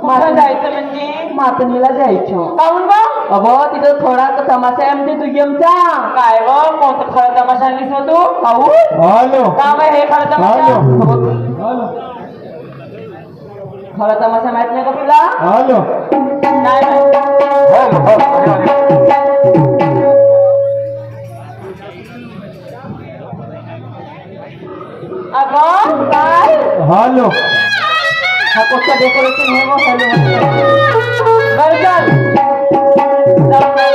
कुठं जायचं म्हणजे मातनीला जायचं. काहून ग अगो तिथं थोडा तमाशा आहे म्हणजे दुय्यमचा. काय व कोणतं खरं तमाशा आणलीस हो तू काहून हॅलो काम आहे हे खरं तमाशा खरं तमाशा माहित नाही का तुला? हॅलो नाही माहित. अगं काय हॅलो हा कोणता डेकोरेशन हे बघ. बरं चल जाऊ दे.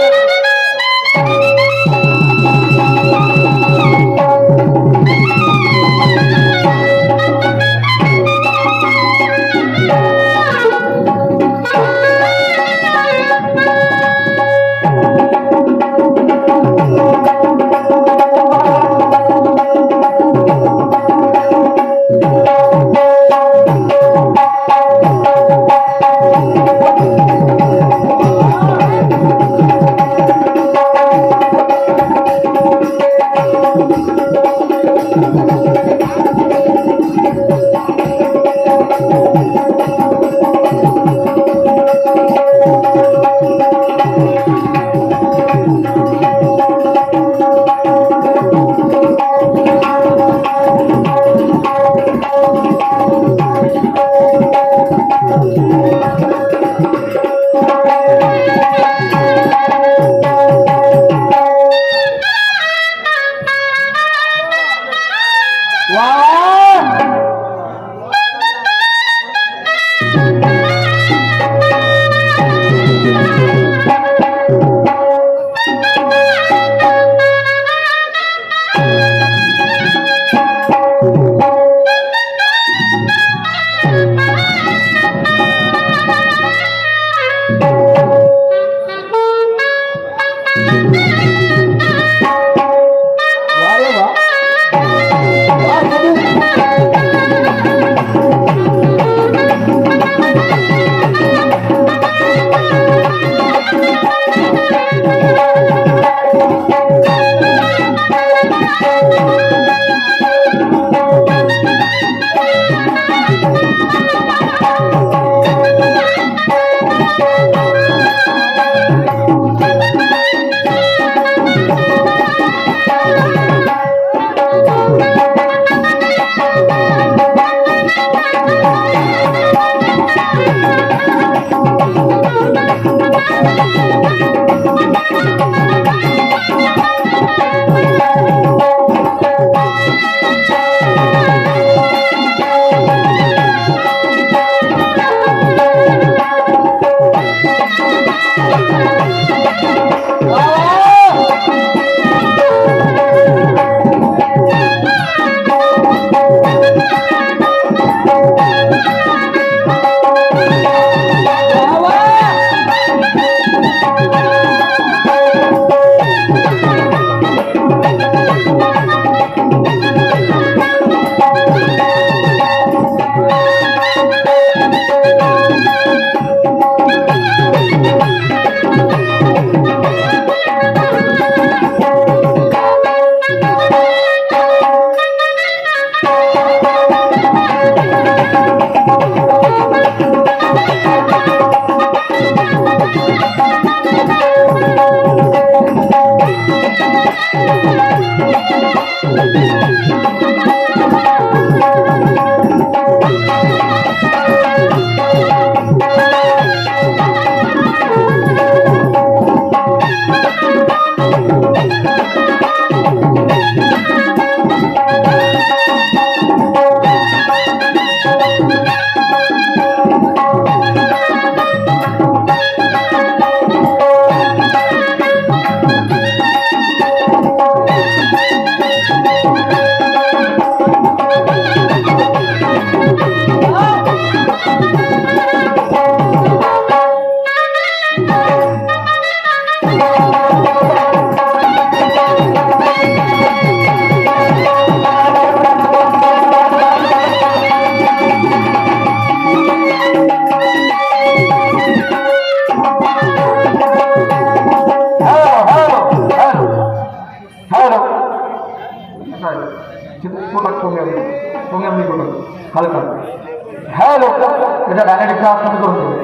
गाण्याचा आवाज कमी करून दे.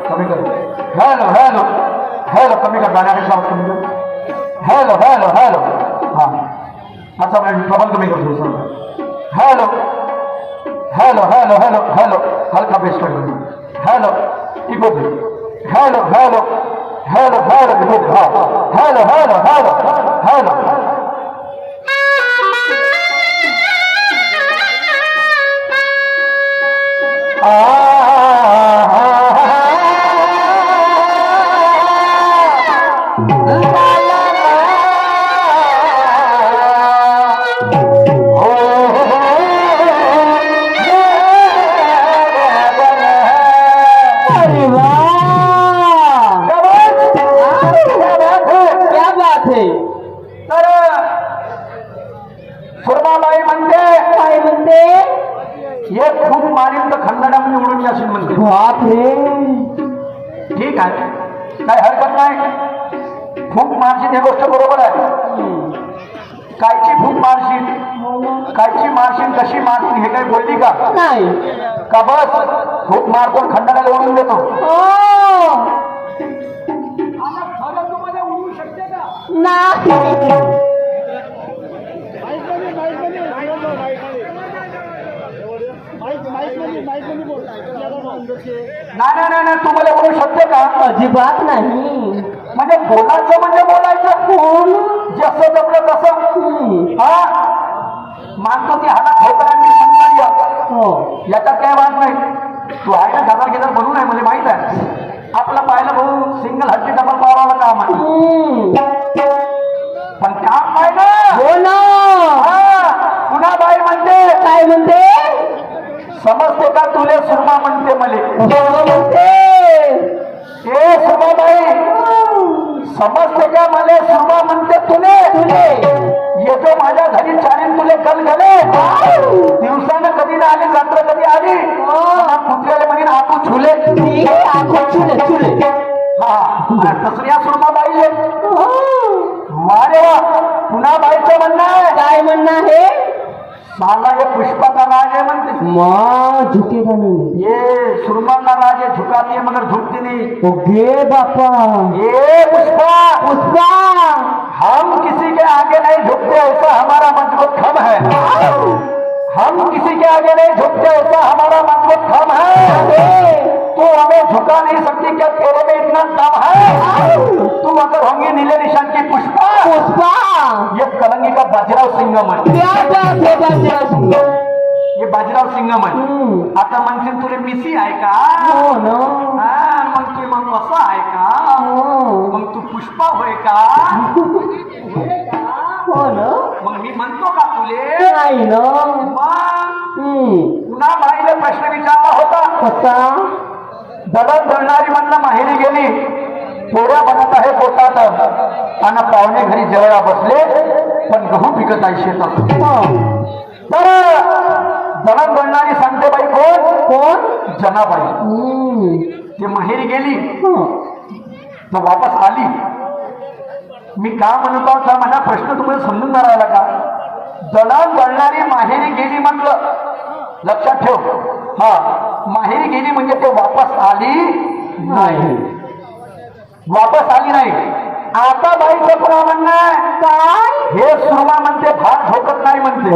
कमी कर. हॅलो हॅलो हॅलो कमी कर, गाण्याचा आवाज कमी कर. हॅलो हॅलो हॅलो हा अच्छा मैं ट्रबल कमी करतो sir. Hello hello hello hello hello हलका बेस कर. हॅलो इको दे. Hello hello hello hello echo दे. हा हॅलो हॅलो हॅलो हॅलो अरे वाह, क्या बात है. तर सुरमाबाई म्हणते काय म्हणते. एक खूप मारीन तर खंडामध्ये उडून याशील म्हणते. बाप रे. ठीक आहे, काय हरकत नाही. फूक मारशील हे गोष्ट बरोबर आहे. कायची फूक मारशील, कायची मारशील, कशी मारशील हे काही बोलली का. नाही. का बस फूक मारतो खंडाला ओढून देतो. नाही. नाही नाही नाही, तू मला बोलू शकते का. अजिबात नाही. म्हणजे बोलायचं म्हणजे बोलायचं. जसं जमलं तसं. हा मानतो की हाना ठोकरांनी संतांनी हो. याच्यात काय वाद नाही. तू आहे ना गदार गेदार बनून आहे मला माहित आहे. आपलं पाहिलं भाऊ सिंगल हट्टी डबल पावराला काम आहे. पण काम आहे ना. हो ना. पुन्हा बाई म्हणते काय म्हणते. समजते का तुले सुरमा म्हणते मले. म्हणते. ए सुरमाबाई समजते का मले सुरमा म्हणते तुले. येतो माझ्या घरी चारीन तुले कल गले. दिवसानं कधी ना आली, रात्र कधी आली. कुठल्याला म्हणेन आकू छुले. छुले छुले. हा तसल्या सुरमाबाई वारे वा. पुन्हा बाईचं म्हणणं आहे. काय म्हणणं आहे. साला ये पुष्पा का राज है म्हणते. माँ झुकेगा नहीं. ये सुरमा का राज है, झुकाती है मगर झुकती नहीं. ओके बापा. ये पुष्पा पुष्पा. हम किसी के आगे नहीं झुकते, ऐसा हमारा मजबूत खम है. हम किसी के आगे नहीं झुकते, ऐसा हमारा मजबूत खम है. तू हमें झुका नहीं सकती, क्या तेरे में इतना दम है. तू अगर होंगी नीले निशान की पुष्पा. पुष्पा. ये कलंगी का बाजीराव सिंगम है. क्या बात है बाजीराव सिंह. ये बाजीराव सिंगम आहे. आता म्हणतील तुला मिसी आहे का. हो ना. मग तू मग असं आहे का. मग तू पुष्पा होय का. हो ना. मग मी म्हणतो का तुले. नाही ना. पुन्हा बाईला प्रश्न विचारला होता. कसा. दळण दळणारी म्हणलं माहेरी गेली. पोळ्या बनत आहे पोटात आणि पाहुणे घरी जेवायला बसले, पण गहू पिकत आहे शेतात. तर दळण दळणारी सांगते बाई कोण. कोण. जनाबाई. ती माहेरी गेली तर वापस आली. मी का म्हणत आहोत हा माझा प्रश्न तुम्हाला समजून नाही राहिला का. दळण दळणारी माहेरी गेली म्हटलं लक्षात ठेव. हा माहेरी गेली म्हणजे ते वापस आली नाही. वापस आली नाही. आता बाईचं पुन्हा म्हणणं आहे काय. हे सुरमा म्हणते भार झोकत नाही म्हणते.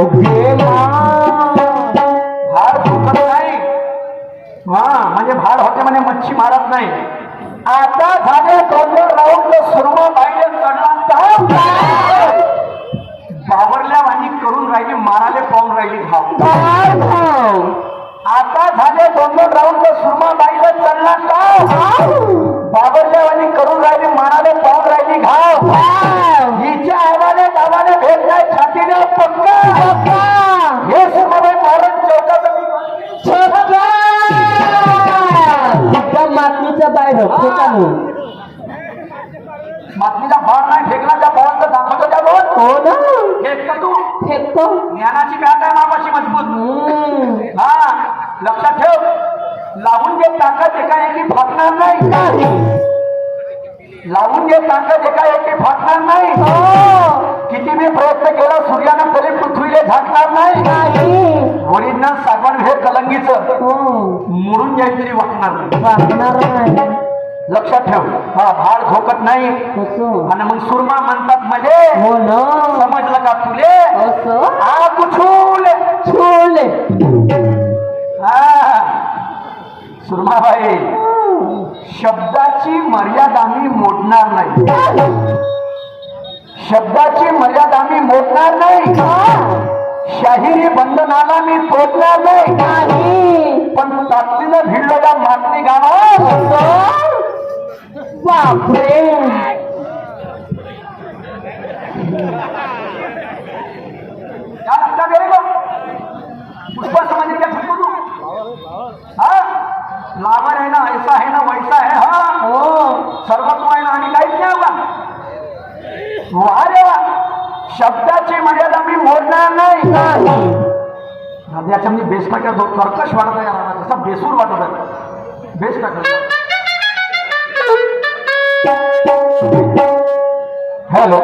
भार झोकत नाही. हा म्हणजे भार होते म्हणजे मच्छी मारत नाही. आता झाले 2 राऊंड सुरमा बाईले चढला. बावरल्या वाणी करून राहिली, माराले पाहून राहिली घाव. आता झाले 2 राऊंड सुरमा बाईला चढला बावरल्या वाणी करून राहिली, माराले पाहून राहिली घाव. हिच्या आवाने गावाने भेट नाही छातीने पक्का. हे सुरमाबाई मारून मातमीच्या बाहेर मातमीचा भार नाही फेकला त्या भावांचा दाखवतो त्या दोन. हो ना. फेकतो तू. फेकतो. ज्ञानाची बॅट आहे मापाशी मजबूत. हा लक्षात ठेव. लावून जे ताकद एकाएकी फाटणार नाही. लावून जे ताकद एकाएकी फाटणार नाही. किती मी प्रयत्न केला सूर्यानं तरी पृथ्वीला झाकणार नाही. ओरिजिनल सागवान हे कलंगीचं हो मुरून जाईल तरी वाटणार नाही. वागणार नाही. लक्षात ठेव. हा भाड झोकत नाही. कसं आणि मग सुरमा म्हणतात म्हणजे हो ना समजलं का तुले? असं आ कुछूले छोले हा सुरमाबाई शब्दाची मर्यादा मी मोडणार नाही. शब्दाची मर्यादा मी मोडणार नाही. शाहिरी बंधनाला मी तोडणार नाही. पण ताकदीनं भिडलेल्या मागणी गाणं बापरे क्या लगता मेरे को? पुष्पा समझ क्या तुमको तू? हाँ लावर है ना, ऐसा है ना, वैसा है. हाँ हो सर्वत्व आहे ना आणि काहीच नाही होगा. वा रे वा. शब्दाची मर्यादा मी मोडणार नाही. याच्या मी बेस टाक्या कर्कश वाटत आहे. तसा बेसूर वाटत आहे. बेस टाकला. हॅलो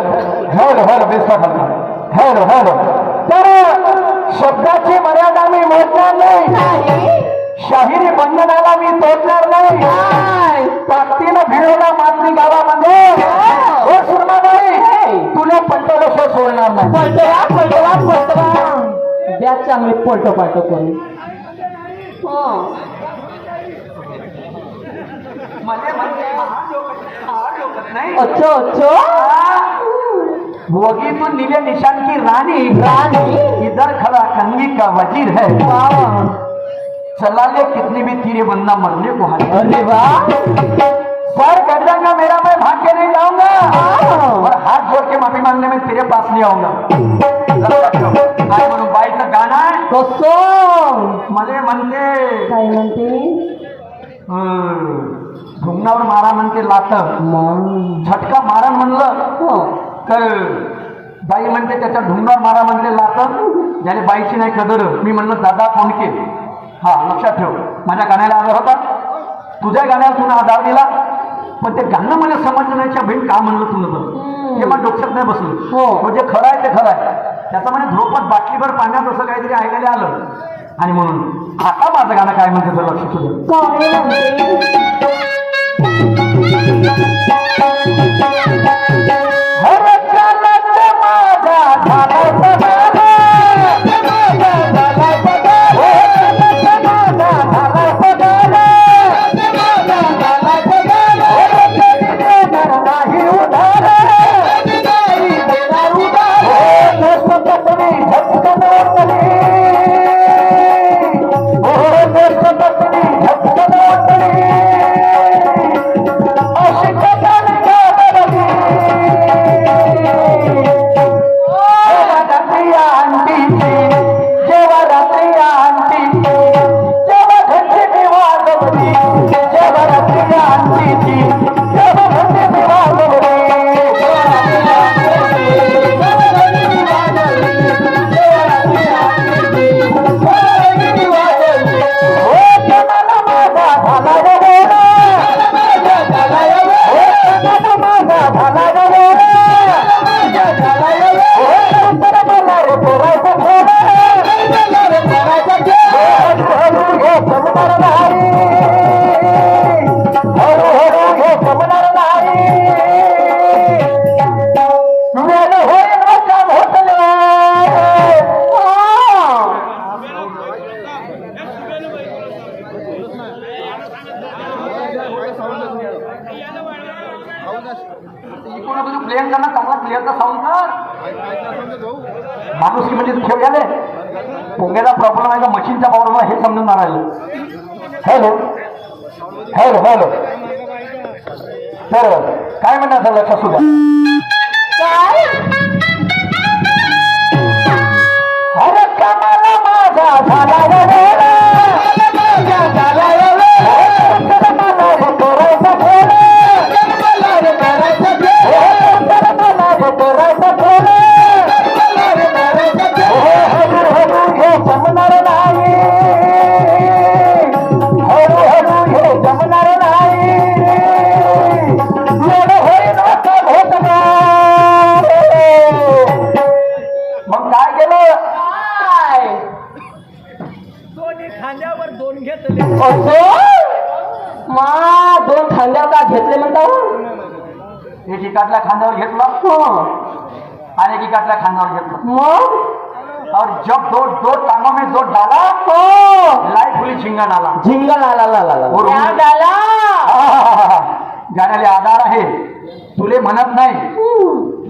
हॅलो हॅलो बेस टाकला. Hello hello. तर शब्दाची मर्यादा मी मोडणार नाही. शाहिरी बंधनाला मी तोडणार नाही. ताकदीनं भिडवला मातृ गावामध्ये हो सुरमाबाई तुला पंटलक्ष सोडणार नाही. पलटवा द्या चांगले पलटो पालटो करून मध्ये नाही अच्छो अच्छो वगी तो नीले निशान की रानी रानी इधर खड़ा कंगी का वजीर है. चला ले कितनी भी तीरे बंदा मरने को हाजिर. अरे वाह सर कट जाएगा मेरा, मैं भाग के नहीं जाऊंगा और हाथ जोड़ के माफी मांगने में तेरे पास नहीं आऊंगा. काय म्हणून बाईचं गाणं आहे. कसं मला म्हणते काय म्हणते धुमणावर मारा म्हणते लात झटका मारा म्हणलं तर बाई म्हणते त्याच्या ढुंगावर मारा म्हणले लात. ज्याने बाईची नाही कदर मी म्हणलं दादा कोणके. हा लक्षात ठेव. माझ्या गाण्याला आधार होता. तुझ्या गाण्याला तुला आधार दिला. पण ते गाणं मला समजण्याच्या बहीण का म्हणलं तुला तर हे मला डोक्यात नाही बसलं. हो म्हणजे खरं आहे ते खरं आहे. त्याचा म्हणजे ध्रुपद बाटलीभर पाण्यात असं काहीतरी ऐकायला आलं आणि म्हणून आता माझं गाणं काय म्हणते तर लक्ष तुझं. काय म्हणते प्रियंकांना चांगला क्लिअरचा साऊंड कर. माणूस की म्हणजे ठेव गेले पोंग्याचा प्रॉब्लेम आहे का मशीनचा प्रॉब्लेम आहे हे समजून मारायला. Hello hello hello. तर काय म्हणणार सर लक्षात सुद्धा काय अरे कमाला माझा झाला मा दोन खांद्यावर का घेतले म्हणता हो? एक एकातल्या खांद्यावर घेतला हो आणि एक एकातल्या खांद्यावर घेतला मग और जब दो टांगों में दो डाला हो लाई फुली झिंगा डाला झिंगा ला और त्या डाला जाण्याला आधार आहे तुले म्हणत नाही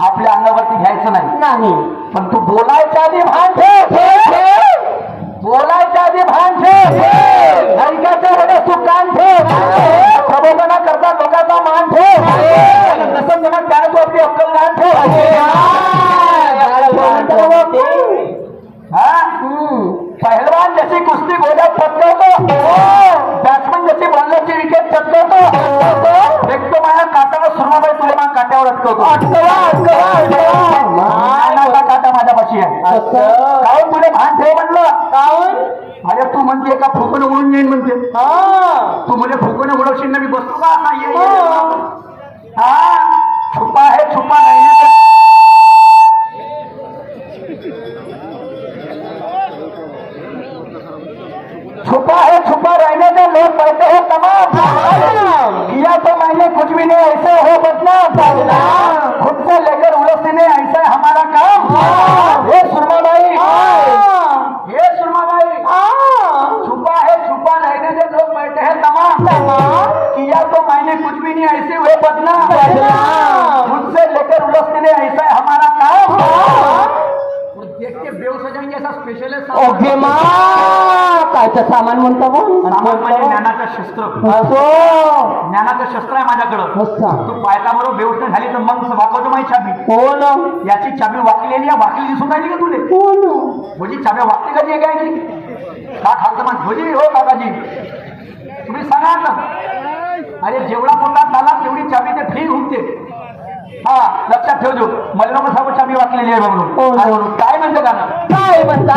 आपल्या अंगावरती घ्यायचं नाही नाही पण तू बोलायच्या आधी भान ठेव बोलायच्या आधी भान ठेव ऐकायचं वेळेस तू कान ठेव प्रबोधना करता लोकांचा मान ठेव नसं म्हणत त्याने तू आपली अक्कल ज्ञान ठेव हा? पहलवान जशी कुस्ती गोड्यात पटकवतो बॅट्समन जशी बॉलरची विकेट पटकवतो एक तो माझ्या काटावर सुरमाबाई तुला माझ्या काट्यावर अटकवतो मानाचा काटा माझ्यापाशी आहे काहून तुला भान ठेव म्हणलं काहून अरे तू म्हणते एका फुकून उडून येईन म्हणते तू म्हणजे फुकून उडवशील ना मी बसतो का असा हा छुपा है छुपा नाही छुपा है छुपा रहने से लोग कहते हैं तमाम किया तो मैंने कुछ भी नहीं ऐसे हो बदनाम खुद से लेकर उड़स ने ऐसा है हमारा काम ये सुरमाबाई ये सुरमाबाई छुपा है छुपा रहने से लोग बैठे हैं तमाम किया तो मैंने कुछ भी नहीं ऐसे हुए बदनाम खुद से लेकर उड़स ने ऐसा है हमारा काम देख के बेहोश हो जाएंगे ऐसा स्पेशलिस्ट ओके मा कायचं सामान म्हणतो सामान म्हणजे ज्ञानाचं शस्त्र असो ज्ञानाचं शस्त्र आहे माझ्याकडं अच्छा तू पायताबरोबर बेहोश नाही झाली तर मग वाकवतो माझी चाबी हो ना याची चाबी वाकलेली आहे वाकली दिसून राहिली का तुले हो ना भोजी चाबी वाकते कधी काय की का खालतं मग भोजी हो काकाजी तुम्ही सांगा ना अरे जेवढा मोठा झाला तेवढी चाबी ते फ्री घुमते हा लक्षात ठेवજો मला नको सांगू चाबी वाकलेली आहे म्हणून काय म्हणते का काय म्हणता